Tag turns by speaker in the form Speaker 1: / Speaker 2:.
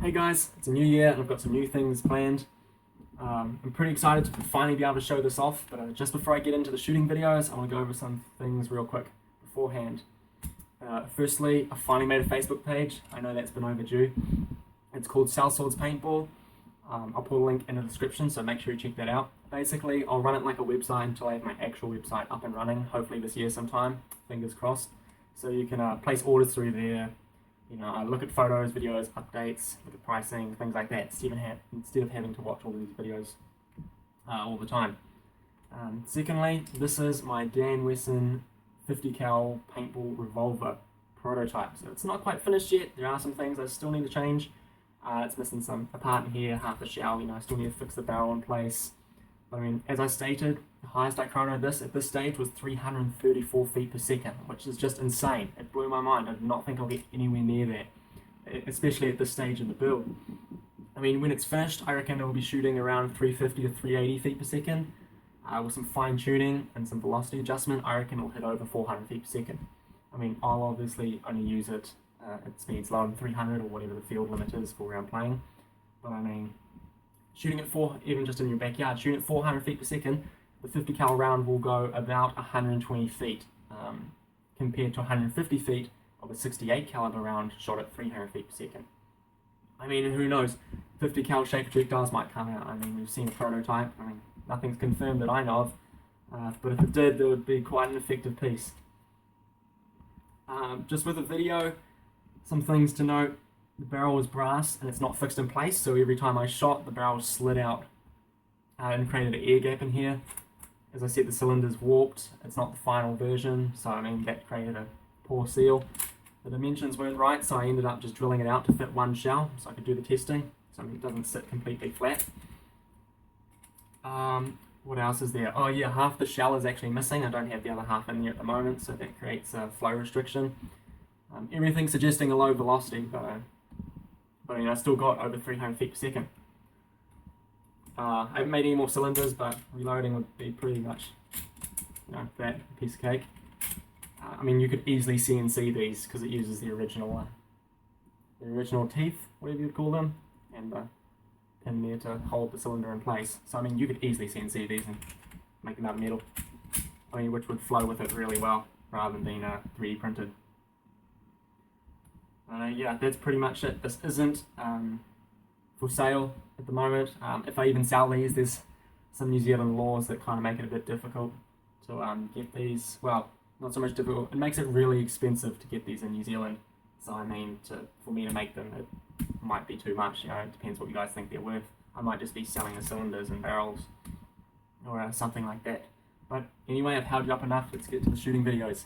Speaker 1: Hey guys, it's a new year and I've got some new things planned. I'm pretty excited to finally be able to show this off, but just before I get into the shooting videos, I want to go over some things real quick beforehand. Firstly, I finally made a Facebook page. I know that's been overdue. It's called Sell Swords Paintball. I'll put a link in the description, so make sure you check that out. Basically, I'll run it like a website until I have my actual website up and running, hopefully this year sometime, fingers crossed. So you can place orders through there. Look at photos, videos, updates, look at pricing, things like that, instead of having to watch all these videos all the time. Secondly, this is my Dan Wesson 50 cal Paintball Revolver prototype. So it's not quite finished yet. There are some things I still need to change. It's missing a part in here, half the shell. I still need to fix the barrel in place. But I mean, as I stated, the highest I chronoed this at this stage was 334 feet per second, which is just insane. It blew my mind. I did not think I'll get anywhere near that, especially at this stage in the build. I mean, when it's finished, I reckon it will be shooting around 350 to 380 feet per second. With some fine tuning and some velocity adjustment, I reckon it'll hit over 400 feet per second. I mean, I'll obviously only use it at speeds lower than 300 or whatever the field limit is for round playing. But I mean, shooting at even just in your backyard, shooting at 400 feet per second, the 50 cal round will go about 120 feet, compared to 150 feet of a 68 caliber round shot at 300 feet per second. I mean, who knows? 50 cal shaped projectiles might come out. I mean, we've seen a prototype. I mean, nothing's confirmed that I know of, but if it did, there would be quite an effective piece. Just with the video, some things to note. The barrel is brass and it's not fixed in place, so every time I shot, the barrel slid out and created an air gap in here. As I said, the cylinder's warped. It's not the final version, so I mean, that created a poor seal. The dimensions weren't right, so I ended up just drilling it out to fit one shell so I could do the testing, so it doesn't sit completely flat. What else is there? Oh yeah, half the shell is actually missing. I don't have the other half in there at the moment, so that creates a flow restriction. Everything's suggesting a low velocity, but I still got over 300 feet per second. I haven't made any more cylinders, but reloading would be pretty much, that piece of cake. I mean, you could easily CNC these because it uses the original teeth, whatever you'd call them, and the pin there to hold the cylinder in place. So I mean, you could easily CNC these and make them out of metal. I mean, which would flow with it really well, rather than being 3D printed. Yeah, that's pretty much it. This isn't for sale at the moment. If I even sell these, there's some New Zealand laws that kind of make it a bit difficult to get these. Well, not so much difficult. It makes it really expensive to get these in New Zealand. So I mean, for me to make them, it might be too much. It depends what you guys think they're worth. I might just be selling the cylinders and barrels or something like that. But anyway, I've held you up enough. Let's get to the shooting videos.